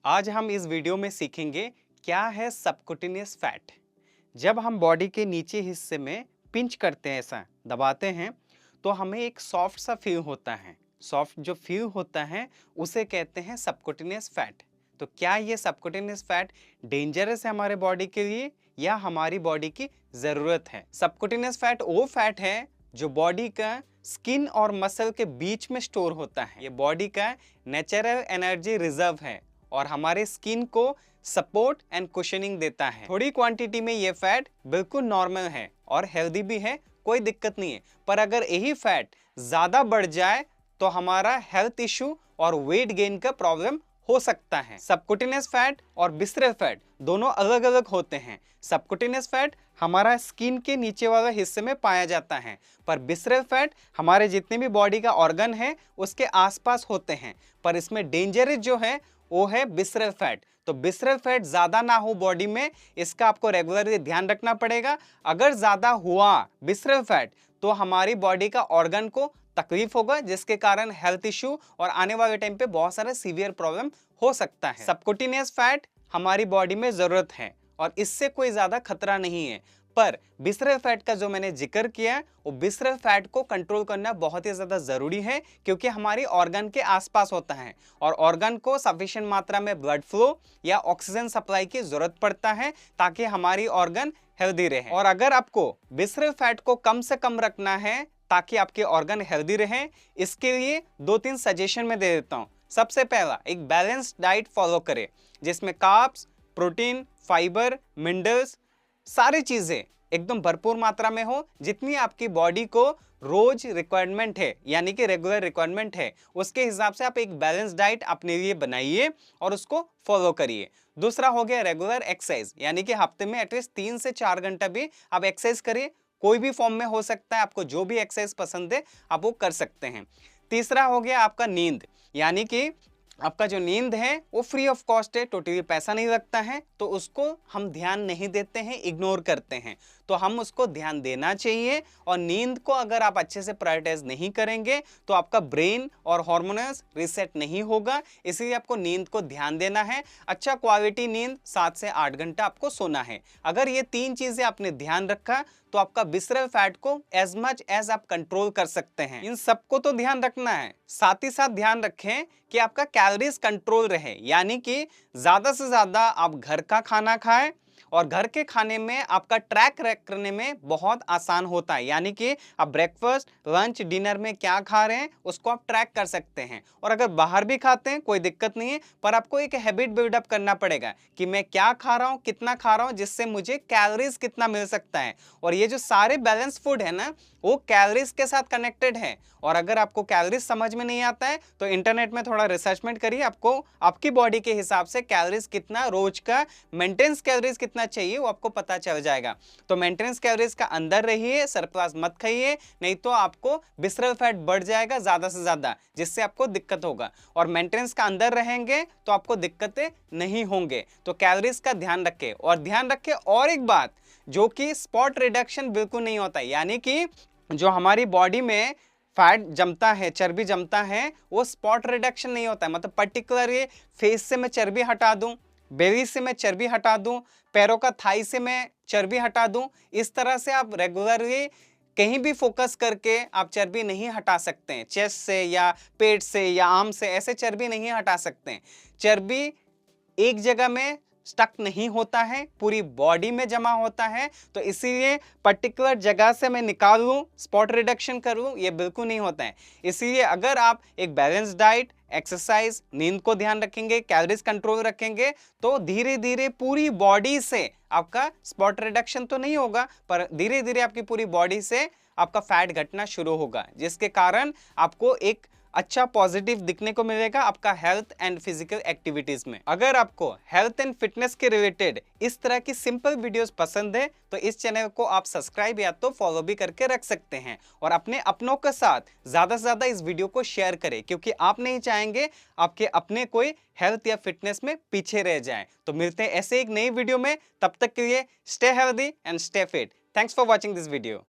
आज हम इस वीडियो में सीखेंगे क्या है सबक्यूटेनियस फैट। जब हम बॉडी के नीचे हिस्से में पिंच करते हैं, ऐसा दबाते हैं, तो हमें एक सॉफ्ट सा फील होता है। सॉफ्ट जो फील होता है उसे कहते हैं सबक्यूटेनियस फैट। तो क्या ये सबक्यूटेनियस फैट डेंजरस है हमारे बॉडी के लिए या हमारी बॉडी की ज़रूरत है? सबक्यूटेनियस फैट वो फैट है जो बॉडी का स्किन और मसल के बीच में स्टोर होता है। ये बॉडी का नेचुरल एनर्जी रिजर्व है और हमारे स्किन को सपोर्ट एंड कुशनिंग देता है। थोड़ी क्वांटिटी में ये फैट बिल्कुल नॉर्मल है और हेल्दी भी है, कोई दिक्कत नहीं है। पर अगर यही फैट ज़्यादा बढ़ जाए तो हमारा हेल्थ इशू और वेट गेन का प्रॉब्लम हो सकता है। सबक्यूटेनियस फैट और विसरल फैट दोनों अलग अलग होते हैं। सबक्यूटेनियस फैट हमारा स्किन के नीचे वाले हिस्से में पाया जाता है, पर विसरल फैट हमारे जितने भी बॉडी का ऑर्गन है उसके आसपास होते हैं। पर इसमें डेंजरस जो है वो है विसरल फैट। तो विसरल फैट ज़्यादा ना हो बॉडी में, इसका आपको रेगुलरली ध्यान रखना पड़ेगा। अगर ज़्यादा हुआ विसरल फैट तो हमारी बॉडी का ऑर्गन को तकलीफ होगा, जिसके कारण हेल्थ इशू और आने वाले टाइम पे बहुत सारा सीवियर प्रॉब्लम हो सकता है। सबक्यूटेनियस फैट हमारी बॉडी में ज़रूरत है और इससे कोई ज़्यादा खतरा नहीं है। पर विसरल फैट का जो मैंने जिक्र किया है वो विसरल फैट को कंट्रोल करना बहुत ही ज़्यादा ज़रूरी है, क्योंकि हमारी ऑर्गन के आसपास होता है और ऑर्गन को सफिशिएंट मात्रा में ब्लड फ्लो या ऑक्सीजन सप्लाई की ज़रूरत पड़ता है ताकि हमारी ऑर्गन हेल्दी रहे। और अगर आपको विसरल फैट को कम से कम रखना है ताकि आपके ऑर्गन हेल्दी रहे, इसके लिए 2-3 सजेशन मैं दे देता हूँ। सबसे पहला, एक बैलेंस्ड डाइट फॉलो करें जिसमें कार्ब्स, प्रोटीन, फाइबर, मिनरल्स सारी चीज़ें एकदम भरपूर मात्रा में हो। जितनी आपकी बॉडी को रोज रिक्वायरमेंट है यानी कि रेगुलर रिक्वायरमेंट है, उसके हिसाब से आप एक बैलेंस डाइट अपने लिए बनाइए और उसको फॉलो करिए। दूसरा हो गया रेगुलर एक्सरसाइज, यानी कि हफ्ते में एटलीस्ट 3 से 4 घंटा भी आप एक्सरसाइज करिए। कोई भी फॉर्म में हो सकता है, आपको जो भी एक्सरसाइज पसंद है आप वो कर सकते हैं। तीसरा हो गया आपका नींद, यानी कि आपका जो नींद है वो फ्री ऑफ कॉस्ट है, टोटली पैसा नहीं लगता है, तो उसको हम ध्यान नहीं देते हैं, इग्नोर करते हैं। तो हम उसको ध्यान देना चाहिए। और नींद को अगर आप अच्छे से प्रायोरिटाइज नहीं करेंगे तो आपका ब्रेन और हार्मोन्स रीसेट नहीं होगा, इसलिए आपको नींद को ध्यान देना है। अच्छा क्वालिटी नींद 7 से 8 घंटा आपको सोना है। अगर ये 3 चीजें आपने ध्यान रखा तो आपका विसरल फैट को एज मच एज आप कंट्रोल कर सकते हैं। इन सबको तो ध्यान रखना है, साथ ही साथ ध्यान रखें कि आपका कैलोरीज कंट्रोल रहे, यानी कि ज्यादा से ज्यादा आप घर का खाना खाएं। और घर के खाने में आपका ट्रैक करने में बहुत आसान होता है, यानी कि आप ब्रेकफास्ट, लंच, डिनर में क्या खा रहे हैं उसको आप ट्रैक कर सकते हैं। और अगर बाहर भी खाते हैं कोई दिक्कत नहीं है, पर आपको एक हैबिट बिल्डअप करना पड़ेगा कि मैं क्या खा रहा हूँ, कितना खा रहा हूँ, जिससे मुझे कैलोरीज कितना मिल सकता है। और ये जो सारे बैलेंस फूड है ना, वो कैलोरीज के साथ कनेक्टेड है। और अगर आपको कैलोरीज समझ में नहीं आता है तो इंटरनेट में थोड़ा रिसर्चमेंट करिए, आपको आपकी बॉडी के हिसाब से कैलोरीज कितना रोज का मेंटेनेंस कैलोरीज कितना चाहिए वो आपको पता चल जाएगा। तो मेंटेनेंस कैलोरीज का अंदर रहिए, सरप्लस मत खाइए, नहीं तो आपको विसरल फैट बढ़ जाएगा ज्यादा से ज्यादा, जिससे आपको दिक्कत होगा। और मेंटेनेंस का अंदर रहेंगे तो आपको दिक्कतें नहीं होंगे। तो कैलोरीज का ध्यान रखें। और ध्यान रखें और एक बात, जो कि स्पॉट रिडक्शन बिल्कुल नहीं होता है, यानी कि जो हमारी बॉडी में फैट जमता है, चर्बी जमता है, वो स्पॉट रिडक्शन नहीं होता है। मतलब पर्टिकुलर ये फेस से मैं चर्बी हटा दूं, बेली से मैं चर्बी हटा दूं, पैरों का थाई से मैं चर्बी हटा दूं, इस तरह से आप रेगुलरली कहीं भी फोकस करके आप चर्बी नहीं हटा सकते हैं। चेस्ट से या पेट से या आर्म से ऐसे चर्बी नहीं हटा सकते हैं। चर्बी एक जगह में स्टक नहीं होता है, पूरी बॉडी में जमा होता है। तो इसीलिए पर्टिकुलर जगह से मैं निकाल लूँ, स्पॉट रिडक्शन करूँ, ये बिल्कुल नहीं होता है। इसीलिए अगर आप एक बैलेंस डाइट, एक्सरसाइज, नींद को ध्यान रखेंगे, कैलोरीज कंट्रोल रखेंगे, तो धीरे धीरे पूरी बॉडी से आपका स्पॉट रिडक्शन तो नहीं होगा, पर धीरे धीरे आपकी पूरी बॉडी से आपका फैट घटना शुरू होगा, जिसके कारण आपको एक अच्छा पॉजिटिव दिखने को मिलेगा आपका हेल्थ एंड फिजिकल एक्टिविटीज में। अगर आपको हेल्थ एंड फिटनेस के रिलेटेड इस तरह की सिंपल वीडियोस पसंद है तो इस चैनल को आप सब्सक्राइब या तो फॉलो भी करके रख सकते हैं। और अपने अपनों के साथ ज्यादा से ज्यादा इस वीडियो को शेयर करें, क्योंकि आप नहीं चाहेंगे आपके अपने कोई हेल्थ या फिटनेस में पीछे रह जाए। तो मिलते हैं ऐसे एक नई वीडियो में, तब तक के लिए stay healthy and stay fit. Thanks for watching this video.